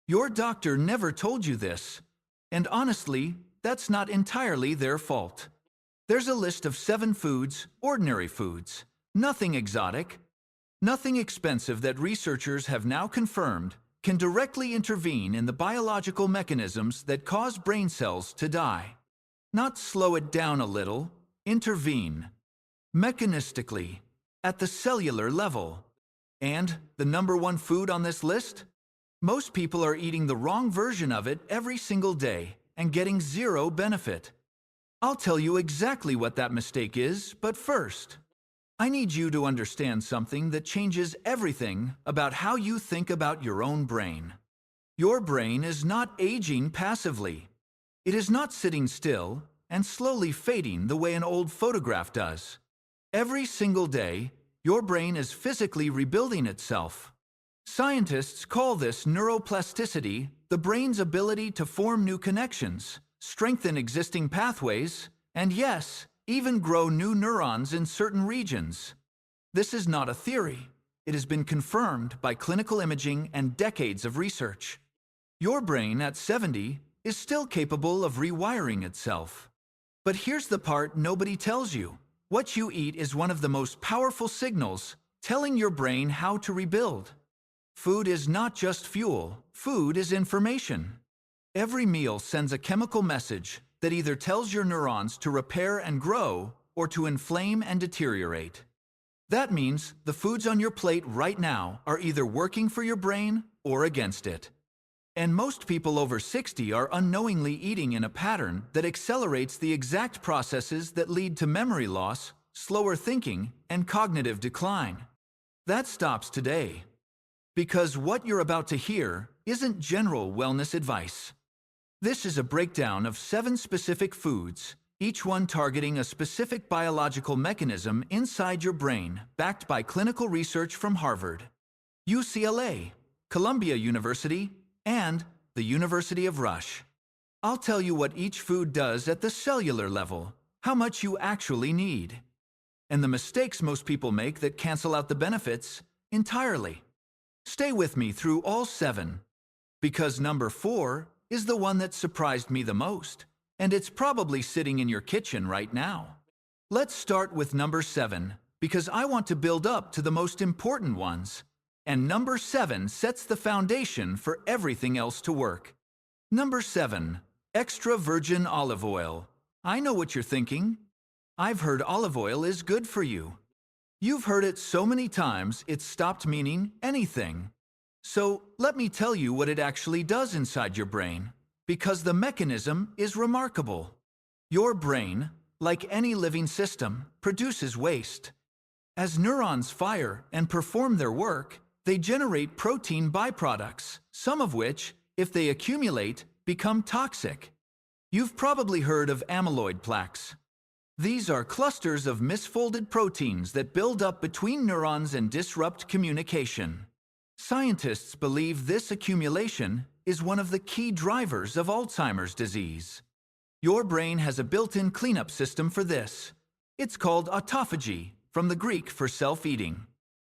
Your doctor never told you this, and honestly, that's not entirely their fault. There's a list of 7 foods, ordinary foods, nothing exotic, nothing expensive that researchers have now confirmed can directly intervene in the biological mechanisms that cause brain cells to die. Not slow it down a little, intervene. Mechanistically, at the cellular level. And the number 1 food on this list? Most people are eating the wrong version of it every single day and getting 0 benefit. I'll tell you exactly what that mistake is, but first, I need you to understand something that changes everything about how you think about your own brain. Your brain is not aging passively. It is not sitting still and slowly fading the way an old photograph does. Every single day, your brain is physically rebuilding itself. Scientists call this neuroplasticity, the brain's ability to form new connections, strengthen existing pathways, and yes, even grow new neurons in certain regions. This is not a theory. It has been confirmed by clinical imaging and decades of research. Your brain at 70 is still capable of rewiring itself. But here's the part nobody tells you. What you eat is one of the most powerful signals telling your brain how to rebuild. Food is not just fuel. Food is information. Every meal sends a chemical message that either tells your neurons to repair and grow or to inflame and deteriorate. That means the foods on your plate right now are either working for your brain or against it. And most people over 60 are unknowingly eating in a pattern that accelerates the exact processes that lead to memory loss, slower thinking, and cognitive decline. That stops today. Because what you're about to hear isn't general wellness advice. This is a breakdown of 7 specific foods, each one targeting a specific biological mechanism inside your brain, backed by clinical research from Harvard, UCLA, Columbia University, and the University of Rush. I'll tell you what each food does at the cellular level, how much you actually need, and the mistakes most people make that cancel out the benefits entirely. Stay with me through all 7, because number 4 is the one that surprised me the most, and it's probably sitting in your kitchen right now. Let's start with number 7, because I want to build up to the most important ones. And number 7 sets the foundation for everything else to work. Number 7, extra virgin olive oil. I know what you're thinking. I've heard olive oil is good for you. You've heard it so many times it's stopped meaning anything. So let me tell you what it actually does inside your brain, because the mechanism is remarkable. Your brain, like any living system, produces waste. As neurons fire and perform their work, they generate protein byproducts, some of which, if they accumulate, become toxic. You've probably heard of amyloid plaques. These are clusters of misfolded proteins that build up between neurons and disrupt communication. Scientists believe this accumulation is one of the key drivers of Alzheimer's disease. Your brain has a built-in cleanup system for this. It's called autophagy, from the Greek for self-eating.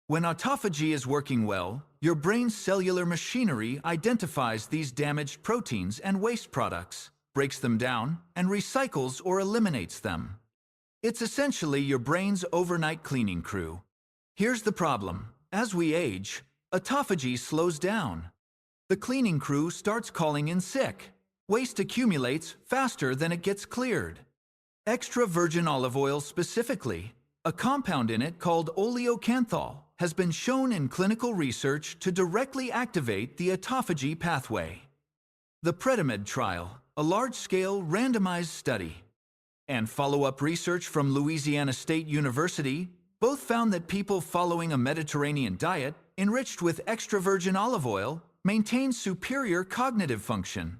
When autophagy is working well, your brain's cellular machinery identifies these damaged proteins and waste products, breaks them down, and recycles or eliminates them. It's essentially your brain's overnight cleaning crew. Here's the problem. As we age, autophagy slows down. The cleaning crew starts calling in sick. Waste accumulates faster than it gets cleared. Extra virgin olive oil specifically, a compound in it called oleocanthal, has been shown in clinical research to directly activate the autophagy pathway. The Predimed trial, a large-scale randomized study, and follow-up research from Louisiana State University both found that people following a Mediterranean diet enriched with extra virgin olive oil maintained superior cognitive function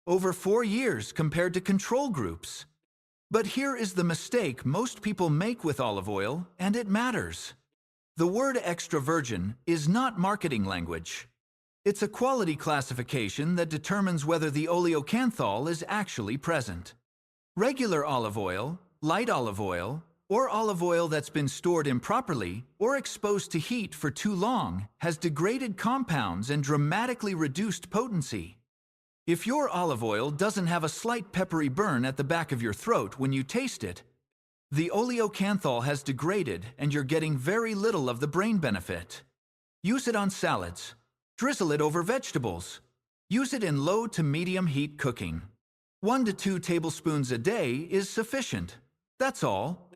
over 4 years compared to control groups. But here is the mistake most people make with olive oil, and it matters. The word extra virgin is not marketing language. It's a quality classification that determines whether the oleocanthal is actually present. Regular olive oil, light olive oil, or olive oil that's been stored improperly or exposed to heat for too long has degraded compounds and dramatically reduced potency. If your olive oil doesn't have a slight peppery burn at the back of your throat when you taste it, the oleocanthal has degraded and you're getting very little of the brain benefit. Use it on salads. Drizzle it over vegetables. Use it in low to medium heat cooking. 1 to 2 tablespoons a day is sufficient. That's all.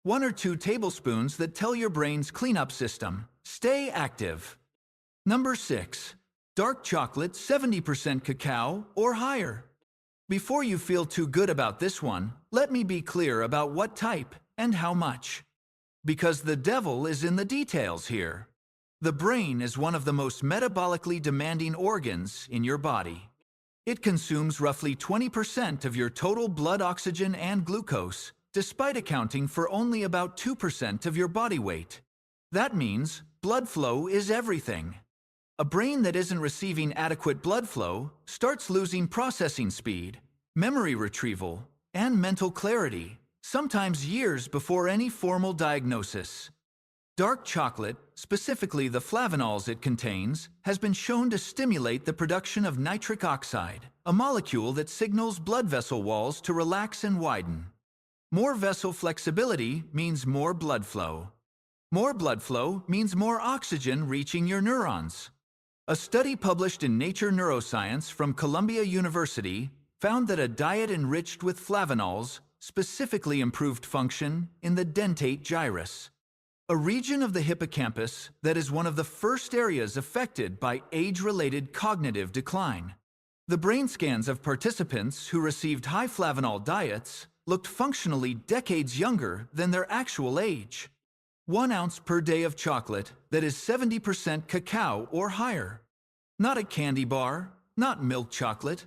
1 or 2 tablespoons that tell your brain's cleanup system, stay active. Number 6. Dark chocolate 70% cacao or higher. Before you feel too good about this one, let me be clear about what type and how much. Because the devil is in the details here. The brain is one of the most metabolically demanding organs in your body. It consumes roughly 20% of your total blood oxygen and glucose, despite accounting for only about 2% of your body weight. That means blood flow is everything. A brain that isn't receiving adequate blood flow starts losing processing speed, memory retrieval, and mental clarity, sometimes years before any formal diagnosis. Dark chocolate, specifically the flavanols it contains, has been shown to stimulate the production of nitric oxide, a molecule that signals blood vessel walls to relax and widen. More vessel flexibility means more blood flow. More blood flow means more oxygen reaching your neurons. A study published in Nature Neuroscience from Columbia University found that a diet enriched with flavanols specifically improved function in the dentate gyrus, a region of the hippocampus that is one of the first areas affected by age-related cognitive decline. The brain scans of participants who received high flavanol diets looked functionally decades younger than their actual age. 1 ounce per day of chocolate that is 70% cacao or higher. Not a candy bar, not milk chocolate.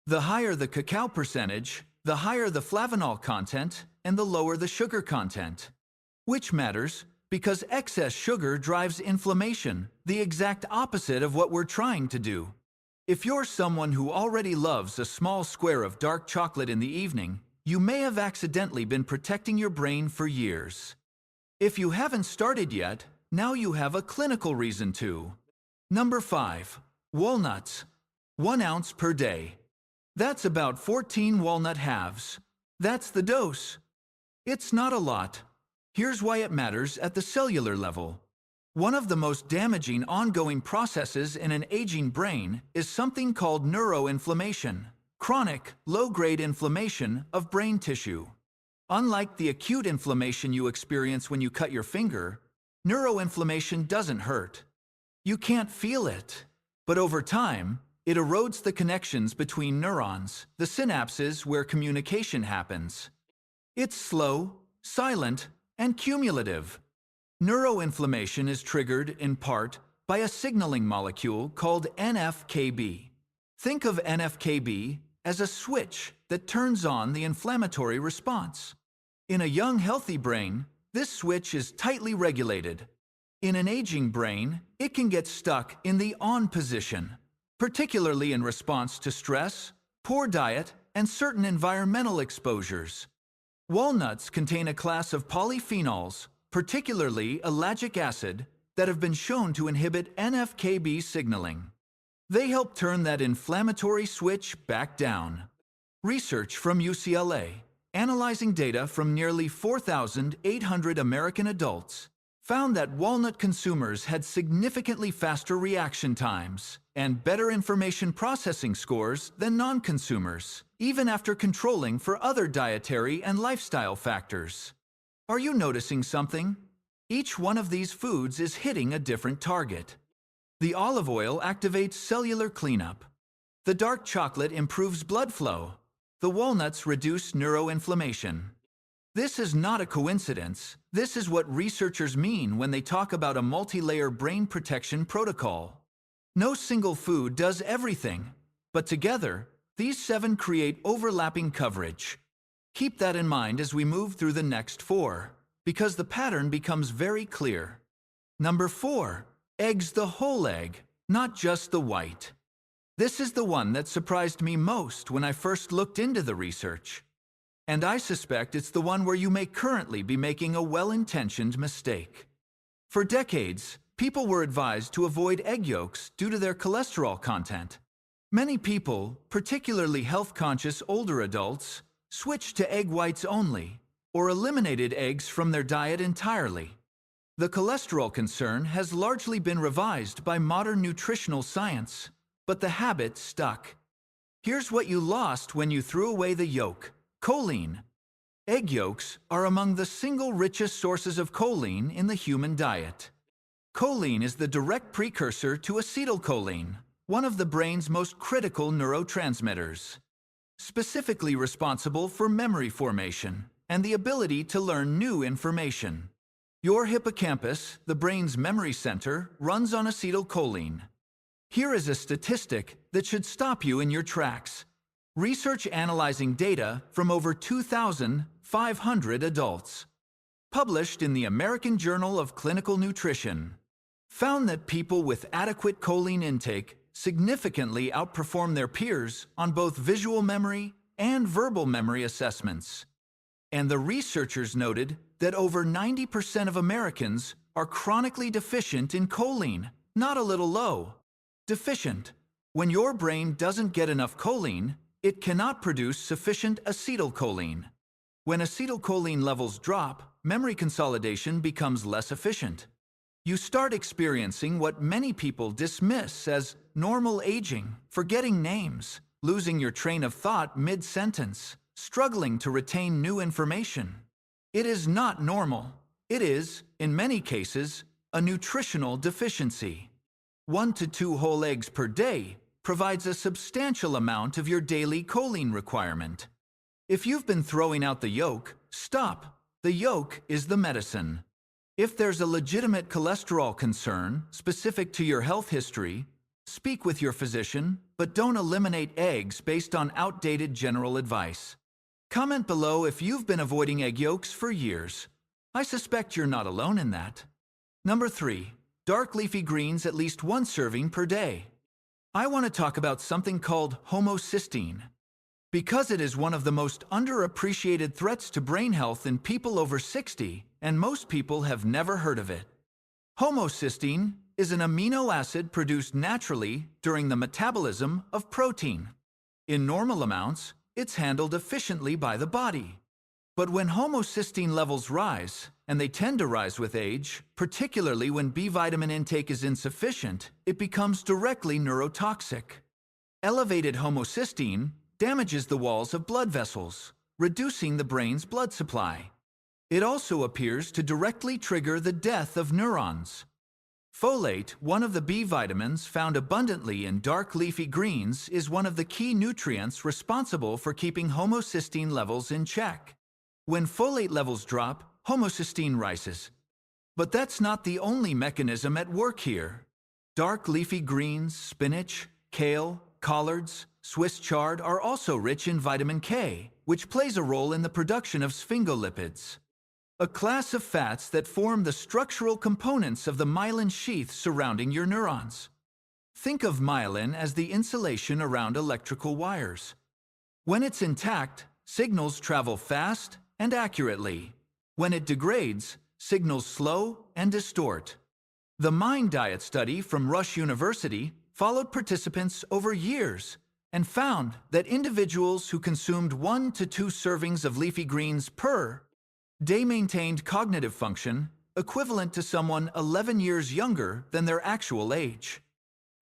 The higher the cacao percentage, the higher the flavanol content and the lower the sugar content. Which matters because excess sugar drives inflammation, the exact opposite of what we're trying to do. If you're someone who already loves a small square of dark chocolate in the evening, you may have accidentally been protecting your brain for years. If you haven't started yet, now you have a clinical reason to. Number 5. Walnuts. 1 ounce per day. That's about 14 walnut halves. That's the dose. It's not a lot. Here's why it matters at the cellular level. One of the most damaging ongoing processes in an aging brain is something called neuroinflammation, chronic, low-grade inflammation of brain tissue. Unlike the acute inflammation you experience when you cut your finger, neuroinflammation doesn't hurt. You can't feel it. But over time, it erodes the connections between neurons, the synapses where communication happens. It's slow, silent, and cumulative. Neuroinflammation is triggered, in part, by a signaling molecule called NF-κB. Think of NF-κB as a switch that turns on the inflammatory response. In a young, healthy brain, this switch is tightly regulated. In an aging brain, it can get stuck in the on position, particularly in response to stress, poor diet, and certain environmental exposures. Walnuts contain a class of polyphenols, particularly ellagic acid, that have been shown to inhibit NF-κB signaling. They help turn that inflammatory switch back down. Research from UCLA, analyzing data from nearly 4,800 American adults, found that walnut consumers had significantly faster reaction times and better information processing scores than non-consumers, even after controlling for other dietary and lifestyle factors. Are you noticing something? Each one of these foods is hitting a different target. The olive oil activates cellular cleanup. The dark chocolate improves blood flow. The walnuts reduce neuroinflammation. This is not a coincidence. This is what researchers mean when they talk about a multi-layer brain protection protocol. No single food does everything, but together, these 7 create overlapping coverage. Keep that in mind as we move through the next 4, because the pattern becomes very clear. Number 4. Eggs, the whole egg, not just the white. This is the one that surprised me most when I first looked into the research. And I suspect it's the one where you may currently be making a well-intentioned mistake. For decades, people were advised to avoid egg yolks due to their cholesterol content. Many people, particularly health-conscious older adults, switched to egg whites only, or eliminated eggs from their diet entirely. The cholesterol concern has largely been revised by modern nutritional science, but the habit stuck. Here's what you lost when you threw away the yolk: choline. Egg yolks are among the single richest sources of choline in the human diet. Choline is the direct precursor to acetylcholine, one of the brain's most critical neurotransmitters, specifically responsible for memory formation and the ability to learn new information. Your hippocampus, the brain's memory center, runs on acetylcholine. Here is a statistic that should stop you in your tracks. Research analyzing data from over 2,500 adults, published in the American Journal of Clinical Nutrition, found that people with adequate choline intake significantly outperform their peers on both visual memory and verbal memory assessments. And the researchers noted that over 90% of Americans are chronically deficient in choline, not a little low. Deficient. When your brain doesn't get enough choline, it cannot produce sufficient acetylcholine. When acetylcholine levels drop, memory consolidation becomes less efficient. You start experiencing what many people dismiss as normal aging, forgetting names, losing your train of thought mid-sentence, struggling to retain new information. It is not normal. It is, in many cases, a nutritional deficiency. 1 to 2 whole eggs per day provides a substantial amount of your daily choline requirement. If you've been throwing out the yolk, stop. The yolk is the medicine. If there's a legitimate cholesterol concern specific to your health history, speak with your physician, but don't eliminate eggs based on outdated general advice. Comment below if you've been avoiding egg yolks for years. I suspect you're not alone in that. Number 3. Dark leafy greens at least 1 serving per day. I want to talk about something called homocysteine. Because it is one of the most underappreciated threats to brain health in people over 60, and most people have never heard of it. Homocysteine is an amino acid produced naturally during the metabolism of protein. In normal amounts, it's handled efficiently by the body. But when homocysteine levels rise, and they tend to rise with age, particularly when B vitamin intake is insufficient, it becomes directly neurotoxic. Elevated homocysteine damages the walls of blood vessels, reducing the brain's blood supply. It also appears to directly trigger the death of neurons. Folate, one of the B vitamins found abundantly in dark leafy greens, is one of the key nutrients responsible for keeping homocysteine levels in check. When folate levels drop, homocysteine rises. But that's not the only mechanism at work here. Dark leafy greens, spinach, kale, collards, Swiss chard are also rich in vitamin K, which plays a role in the production of sphingolipids, a class of fats that form the structural components of the myelin sheath surrounding your neurons. Think of myelin as the insulation around electrical wires. When it's intact, signals travel fast and accurately. When it degrades, signals slow and distort. The Mind Diet study from Rush University followed participants over years and found that individuals who consumed 1 to 2 servings of leafy greens per day maintained cognitive function equivalent to someone 11 years younger than their actual age.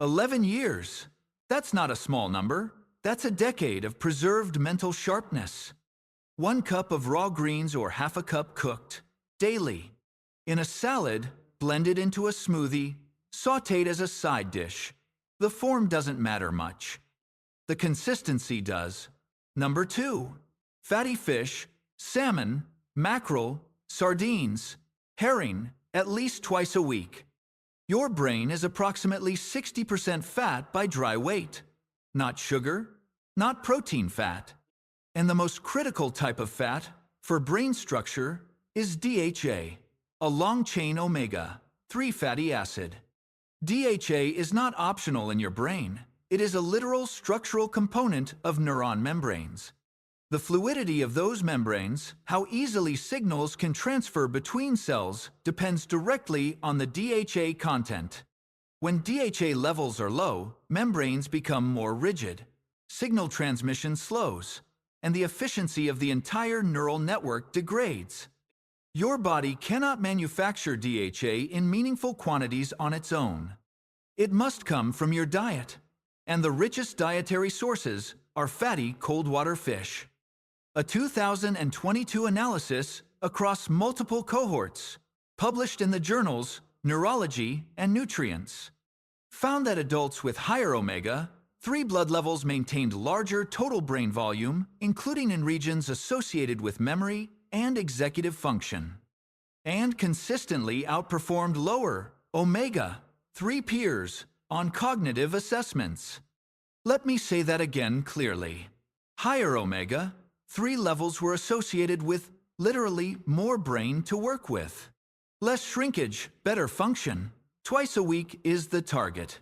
11 years. That's not a small number. That's a decade of preserved mental sharpness. 1 cup of raw greens or half a cup cooked daily. In a salad, blended into a smoothie, sautéed as a side dish. The form doesn't matter much. The consistency does. Number 2. Fatty fish, salmon, mackerel, sardines, herring, at least twice a week. Your brain is approximately 60% fat by dry weight. Not sugar, not protein fat. And the most critical type of fat for brain structure is DHA, a long-chain omega-3 fatty acid. DHA is not optional in your brain. It is a literal structural component of neuron membranes. The fluidity of those membranes, how easily signals can transfer between cells, depends directly on the DHA content. When DHA levels are low, membranes become more rigid, signal transmission slows, and the efficiency of the entire neural network degrades. Your body cannot manufacture DHA in meaningful quantities on its own. It must come from your diet, and the richest dietary sources are fatty cold-water fish. A 2022 analysis across multiple cohorts, published in the journals Neurology and Nutrients, found that adults with higher omega-3 blood levels maintained larger total brain volume, including in regions associated with memory and executive function, and consistently outperformed lower omega-3 peers on cognitive assessments. Let me say that again clearly. Higher omega-3 levels were associated with literally more brain to work with. Less shrinkage, better function. Twice a week is the target.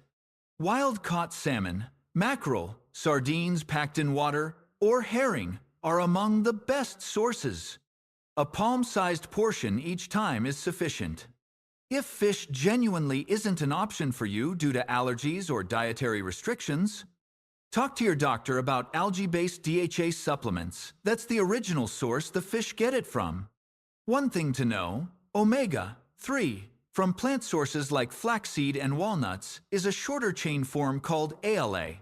Wild-caught salmon, mackerel, sardines packed in water, or herring are among the best sources. A palm-sized portion each time is sufficient. If fish genuinely isn't an option for you due to allergies or dietary restrictions, talk to your doctor about algae-based DHA supplements. That's the original source the fish get it from. One thing to know, omega-3 from plant sources like flaxseed and walnuts is a shorter chain form called ALA.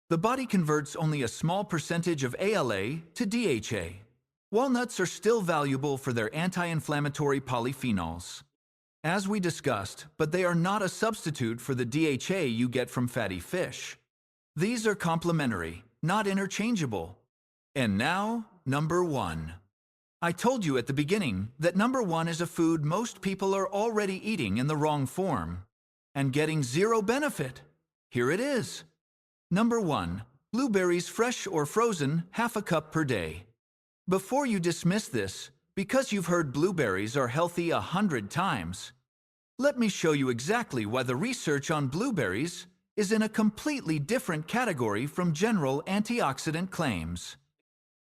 The body converts only a small percentage of ALA to DHA. Walnuts are still valuable for their anti-inflammatory polyphenols, as we discussed, but they are not a substitute for the DHA you get from fatty fish. These are complementary, not interchangeable. And now, number 1. I told you at the beginning that number 1 is a food most people are already eating in the wrong form and getting zero benefit. Here it is. Number 1. Blueberries fresh or frozen, half a cup per day. Before you dismiss this, because you've heard blueberries are healthy 100 times, let me show you exactly why the research on blueberries is in a completely different category from general antioxidant claims.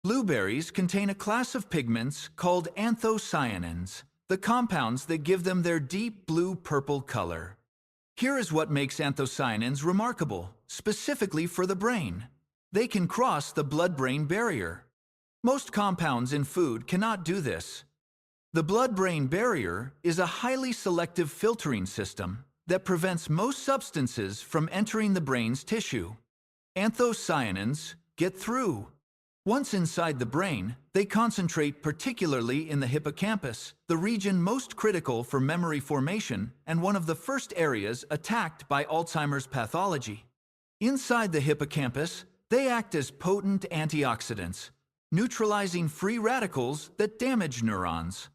Blueberries contain a class of pigments called anthocyanins, the compounds that give them their deep blue-purple color. Here is what makes anthocyanins remarkable, specifically for the brain. They can cross the blood-brain barrier. Most compounds in food cannot do this. The blood-brain barrier is a highly selective filtering system that prevents most substances from entering the brain's tissue. Anthocyanins get through. Once inside the brain, they concentrate particularly in the hippocampus, the region most critical for memory formation and one of the first areas attacked by Alzheimer's pathology. Inside the hippocampus, they act as potent antioxidants, neutralizing free radicals that damage neurons.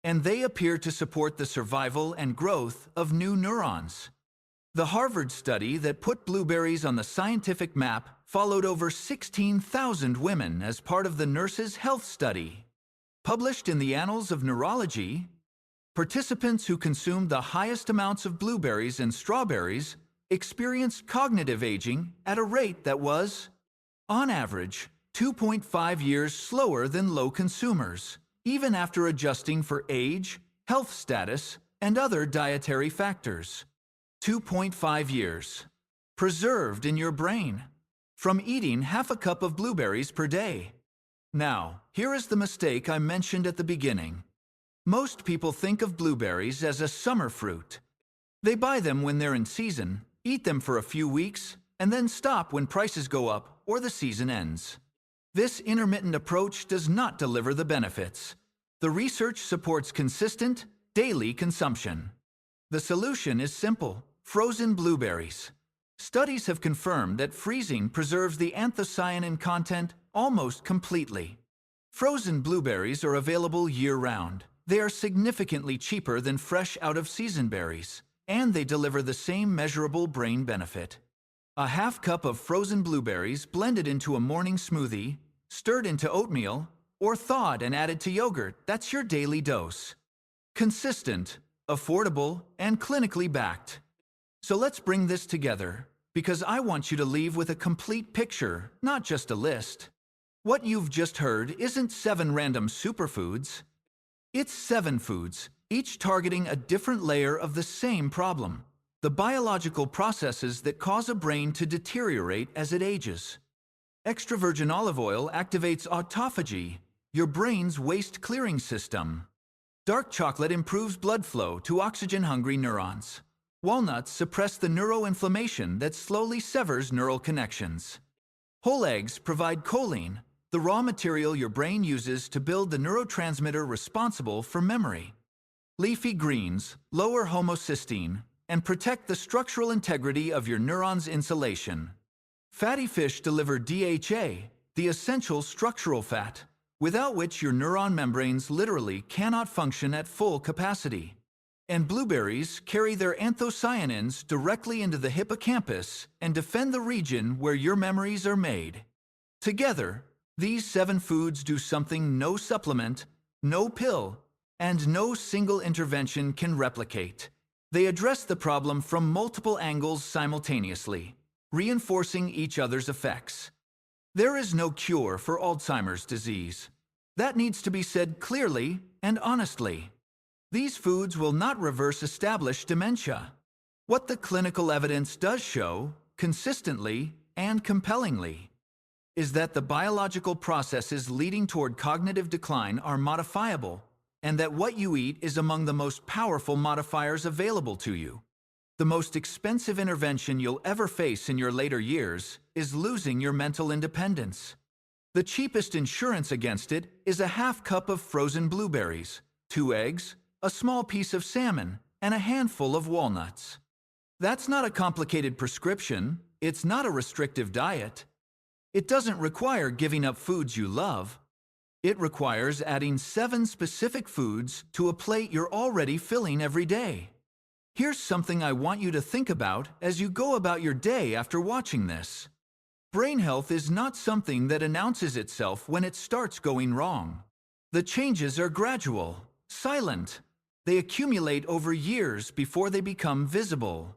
And they appear to support the survival and growth of new neurons. The Harvard study that put blueberries on the scientific map followed over 16,000 women as part of the Nurses' Health Study. Published in the Annals of Neurology, participants who consumed the highest amounts of blueberries and strawberries experienced cognitive aging at a rate that was, on average, 2.5 years slower than low consumers, even after adjusting for age, health status, and other dietary factors. 2.5 years. Preserved in your brain from eating half a cup of blueberries per day. Now, here is the mistake I mentioned at the beginning. Most people think of blueberries as a summer fruit. They buy them when they're in season, eat them for a few weeks, and then stop when prices go up or the season ends. This intermittent approach does not deliver the benefits. The research supports consistent, daily consumption. The solution is simple: frozen blueberries. Studies have confirmed that freezing preserves the anthocyanin content almost completely. Frozen blueberries are available year-round. They are significantly cheaper than fresh out-of-season berries, and they deliver the same measurable brain benefit. A half cup of frozen blueberries blended into a morning smoothie, stirred into oatmeal, or thawed and added to yogurt, that's your daily dose. Consistent, affordable, and clinically backed. So let's bring this together, because I want you to leave with a complete picture, not just a list. What you've just heard isn't 7 random superfoods. It's 7 foods, each targeting a different layer of the same problem: the biological processes that cause a brain to deteriorate as it ages. Extra virgin olive oil activates autophagy, your brain's waste-clearing system. Dark chocolate improves blood flow to oxygen-hungry neurons. Walnuts suppress the neuroinflammation that slowly severs neural connections. Whole eggs provide choline, the raw material your brain uses to build the neurotransmitter responsible for memory. Leafy greens lower homocysteine and protect the structural integrity of your neurons' insulation. Fatty fish deliver DHA, the essential structural fat, without which your neuron membranes literally cannot function at full capacity. And blueberries carry their anthocyanins directly into the hippocampus and defend the region where your memories are made. Together, these 7 foods do something no supplement, no pill, and no single intervention can replicate. They address the problem from multiple angles simultaneously, reinforcing each other's effects. There is no cure for Alzheimer's disease. That needs to be said clearly and honestly. These foods will not reverse established dementia. What the clinical evidence does show, consistently and compellingly, is that the biological processes leading toward cognitive decline are modifiable, and that what you eat is among the most powerful modifiers available to you. The most expensive intervention you'll ever face in your later years is losing your mental independence. The cheapest insurance against it is a half cup of frozen blueberries, 2 eggs, a small piece of salmon, and a handful of walnuts. That's not a complicated prescription. It's not a restrictive diet. It doesn't require giving up foods you love. It requires adding 7 specific foods to a plate you're already filling every day. Here's something I want you to think about as you go about your day after watching this. Brain health is not something that announces itself when it starts going wrong. The changes are gradual, silent. They accumulate over years before they become visible.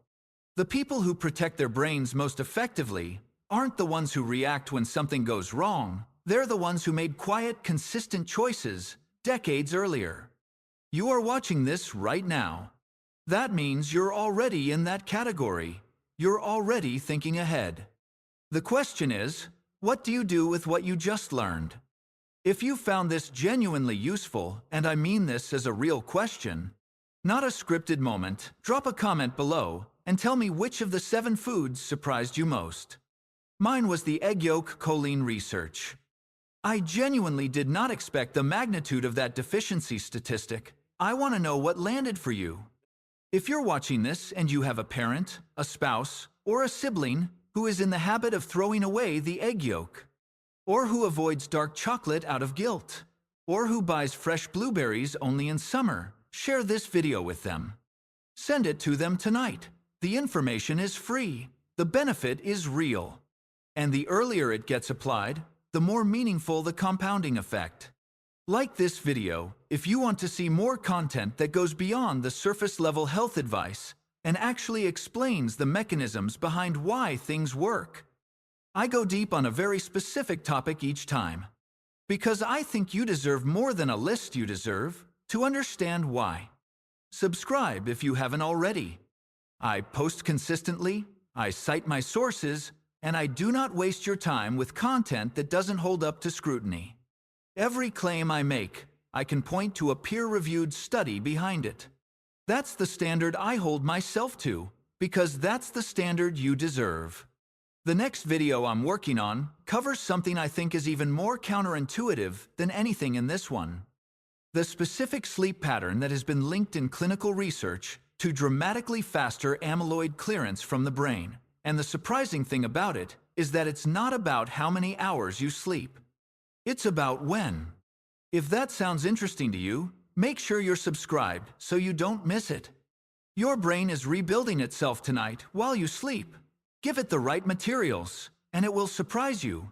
The people who protect their brains most effectively aren't the ones who react when something goes wrong. They're the ones who made quiet, consistent choices decades earlier. You are watching this right now. That means you're already in that category. You're already thinking ahead. The question is, what do you do with what you just learned? If you found this genuinely useful, and I mean this as a real question, not a scripted moment, drop a comment below and tell me which of the 7 foods surprised you most. Mine was the egg yolk choline research. I genuinely did not expect the magnitude of that deficiency statistic. I want to know what landed for you. If you're watching this and you have a parent, a spouse, or a sibling who is in the habit of throwing away the egg yolk, or who avoids dark chocolate out of guilt, or who buys fresh blueberries only in summer, share this video with them. Send it to them tonight. The information is free. The benefit is real. And the earlier it gets applied, the more meaningful the compounding effect. Like this video if you want to see more content that goes beyond the surface-level health advice and actually explains the mechanisms behind why things work. I go deep on a very specific topic each time, because I think you deserve more than a list. You deserve to understand why. Subscribe if you haven't already. I post consistently, I cite my sources, and I do not waste your time with content that doesn't hold up to scrutiny. Every claim I make, I can point to a peer-reviewed study behind it. That's the standard I hold myself to, because that's the standard you deserve. The next video I'm working on covers something I think is even more counterintuitive than anything in this one. The specific sleep pattern that has been linked in clinical research to dramatically faster amyloid clearance from the brain. And the surprising thing about it is that it's not about how many hours you sleep. It's about when. If that sounds interesting to you, make sure you're subscribed so you don't miss it. Your brain is rebuilding itself tonight while you sleep. Give it the right materials, and it will surprise you.